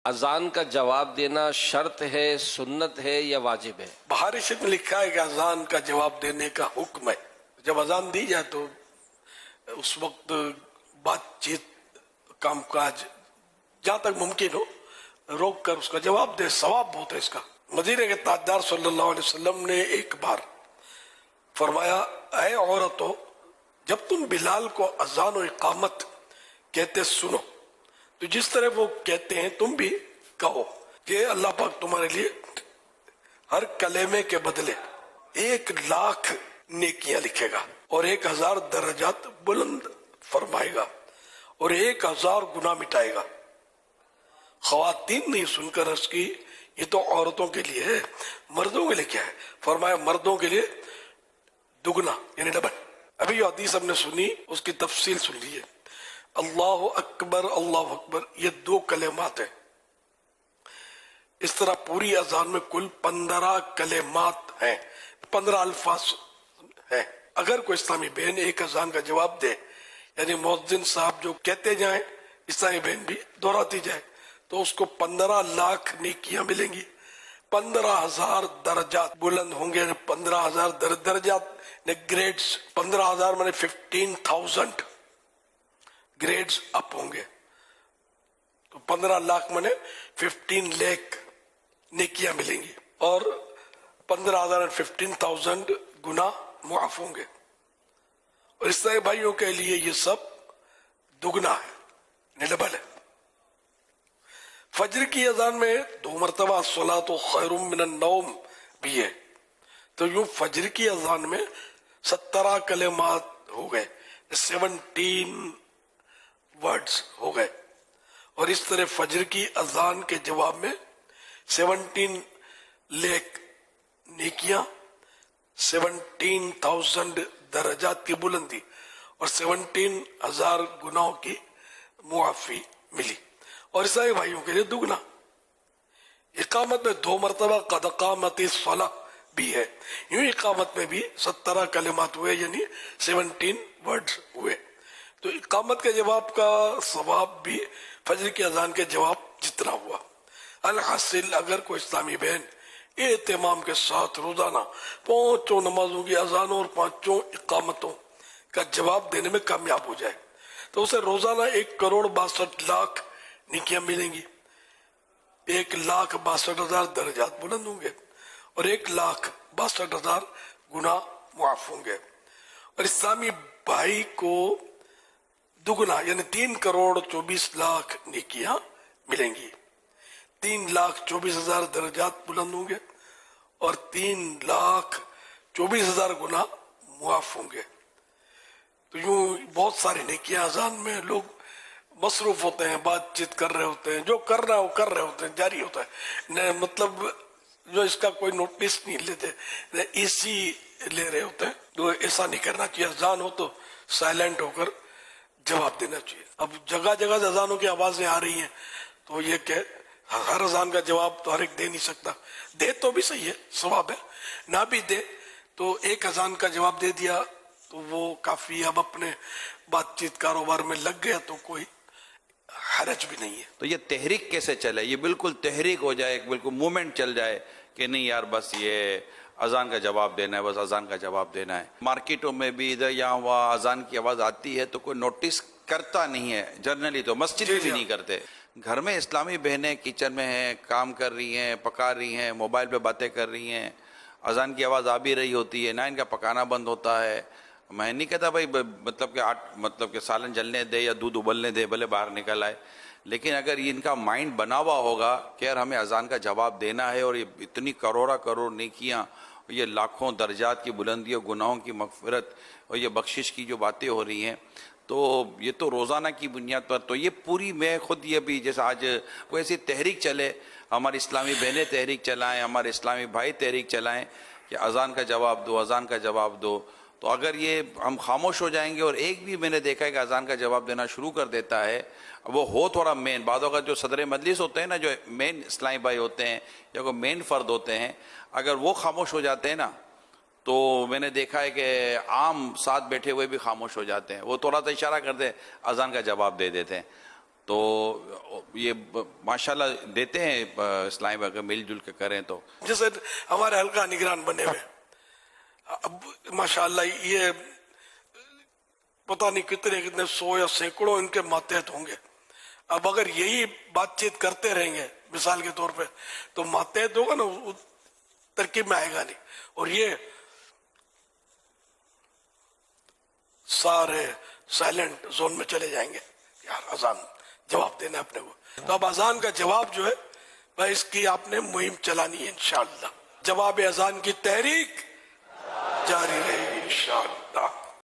اذان کا جواب دینا شرط ہے، سنت ہے یا واجب ہے؟ بہار شریف میں لکھا ہے کہ اذان کا جواب دینے کا حکم ہے. جب اذان دی جائے تو اس وقت بات چیت، کام کاج جہاں تک ممکن ہو روک کر اس کا جواب دے، ثواب بہت ہے اس کا. مدینے کے تاجدار صلی اللہ علیہ وسلم نے ایک بار فرمایا، اے عورتوں، جب تم بلال کو اذان و اقامت کہتے سنو تو جس طرح وہ کہتے ہیں تم بھی کہو کہ اللہ پاک تمہارے لیے ہر کلمے کے بدلے 1,00,000 نیکیاں لکھے گا اور 1,000 درجات بلند فرمائے گا اور 1,000 گناہ مٹائے گا. خواتین نے سن کر عرض کی، یہ تو عورتوں کے لیے ہے، مردوں کے لیے کیا ہے؟ فرمایا مردوں کے لیے دگنا یعنی ڈبل. ابھی جو حدیث ہم نے سنی اس کی تفصیل سن لیجیے. اللہ اکبر اللہ اکبر یہ 2 کلمات ہیں. اس طرح پوری اذان میں کل 15 کلمات ہیں، 15 الفاظ ہیں. اگر کوئی اسلامی بہن ایک اذان کا جواب دے، یعنی مؤذن صاحب جو کہتے جائیں اسلامی بہن بھی دہراتی جائے، تو اس کو 15,00,000 نیکیاں ملیں گی، 15,000 درجات بلند ہوں گے. 15,000 درجات گریڈز، 15,000 میں 15,000 گریڈز اپ ہوں گے. تو 15,00,000 میں 15 لاکھ نیکیاں ملیں گی اور 15,000 اور 15,000 گناہ معاف ہوں گے. اور اس طرح بھائیوں کے لیے یہ سب دگنا ہے، ڈبل ہے. فجر کی اذان میں 2 مرتبہ الصلاۃ خیر من النوم بھی ہے. تو یوں فجر کی اذان میں 17 کلمات ہو گئے، 17 ورڈز ہو گئے. اور اس طرح فجر کی اذان کے جواب میں 17 لاکھ نیکیاں، 17,000 درجات کی بلندی اور 17,000 گناہوں کی معافی ملی. اور عیسائی بھائیوں کے لیے دگنا. اقامت میں 2 مرتبہ قد قامت الصلاۃ بھی ہے. یوں اقامت میں بھی 17 کلمات ہوئے، یعنی 17 ورڈز ہوئے. تو اقامت کے جواب کا ثواب بھی فجر کی اذان کے جواب جتنا ہوا. الحاصل اگر کوئی اسلامی بہن اہتمام کے ساتھ روزانہ 5 نمازوں کی اذانوں اور 5 اقامتوں کا جواب دینے میں کامیاب ہو جائے تو اسے روزانہ 1,62,00,000 نیکیاں ملیں گی، 1,62,000 درجات بلند ہوں گے اور 1,62,000 گناہ معاف ہوں گے. اور اسلامی بھائی کو دگنا یعنی 3,24,00,000 نیکیاں ملیں گی، 3,24,000 درجات بلند ہوں گے اور 3,24,000 گناہ معاف ہوں گے. تو یوں بہت ساری نیکیاں اذان میں لوگ مصروف ہوتے ہیں، بات چیت کر رہے ہوتے ہیں، جو کر رہا ہے وہ کر رہے ہوتے ہیں، جاری ہوتا ہے. مطلب جو اس کا کوئی نوٹس نہیں لیتے، اسی لے رہے ہوتے ہیں. تو ایسا نہیں کرنا چاہیے. اذان ہو تو سائلنٹ ہو کر جواب دینا چاہیے. اب جگہ جگہ سے اذانوں کی آوازیں آ رہی ہیں تو یہ کہ ہر اذان کا جواب تو ہر ایک دے نہیں سکتا. دے تو بھی صحیح ہے، ثواب ہے. نہ بھی دے تو ایک اذان کا جواب دے دیا تو وہ کافی. اب اپنے بات چیت کاروبار میں لگ گیا تو کوئی حرج بھی نہیں ہے. تو یہ تحریک کیسے چلے؟ یہ بالکل تحریک ہو جائے، بالکل مومنٹ چل جائے کہ نہیں یار بس یہ اذان کا جواب دینا ہے، بس اذان کا جواب دینا ہے. مارکیٹوں میں بھی ادھر یہاں وہاں اذان کی آواز آتی ہے تو کوئی نوٹس کرتا نہیں ہے جنرلی. تو مسجد میں بھی نہیں کرتے. گھر میں اسلامی بہنیں کچن میں ہیں، کام کر رہی ہیں، پکا رہی ہیں، موبائل پہ باتیں کر رہی ہیں، اذان کی آواز آ بھی رہی ہوتی ہے، نہ ان کا پکانا بند ہوتا ہے. میں نہیں کہتا بھائی مطلب کہ سالن جلنے دے یا دودھ ابلنے دے، بھلے باہر نکل آئے، لیکن اگر ان کا مائنڈ بنا ہوا ہوگا کہ یار ہمیں اذان کا جواب دینا ہے اور یہ اتنی کروڑ نیکیاں، یہ لاکھوں درجات کی بلندی اور گناہوں کی مغفرت اور یہ بخشش کی جو باتیں ہو رہی ہیں، تو یہ تو روزانہ کی بنیاد پر. تو یہ پوری میں خود یہ بھی جیسے آج کوئی ایسی تحریک چلے، ہماری اسلامی بہنیں تحریک چلائیں، ہمارے اسلامی بھائی تحریک چلائیں کہ اذان کا جواب دو، اذان کا جواب دو. تو اگر یہ ہم خاموش ہو جائیں گے اور ایک بھی میں نے دیکھا ہے کہ اذان کا جواب دینا شروع کر دیتا ہے، وہ ہو تھوڑا مین، بعض اوقات جو صدر مجلس ہوتے ہیں نا، جو مین اسلامی بھائی ہوتے ہیں یا کوئی مین فرد ہوتے ہیں، اگر وہ خاموش ہو جاتے ہیں نا تو میں نے دیکھا ہے کہ عام ساتھ بیٹھے ہوئے بھی خاموش ہو جاتے ہیں. وہ تھوڑا سا اشارہ کرتے اذان کا جواب دے دیتے ہیں. تو یہ ماشاءاللہ دیتے ہیں اسلامی بھائی، اگر مل جل کے کریں تو. جیسے ہمارے حلقہ نگران بنے ہوئے، اب ماشاءاللہ یہ پتہ نہیں کتنے 100 یا سینکڑوں ان کے ماتحت ہوں گے. اب اگر یہی بات چیت کرتے رہیں گے مثال کے طور پہ تو ماتحت ہوگا نا، ترکیب میں آئے گا نہیں. اور یہ سارے سائلنٹ زون میں چلے جائیں گے، یار اذان جواب دینا اپنے کو. تو اب اذان کا جواب جو ہے بھائی اس کی آپ نے مہم چلانی ہے انشاءاللہ. جواب اذان کی تحریک جاری رہے گی انشاءاللہ.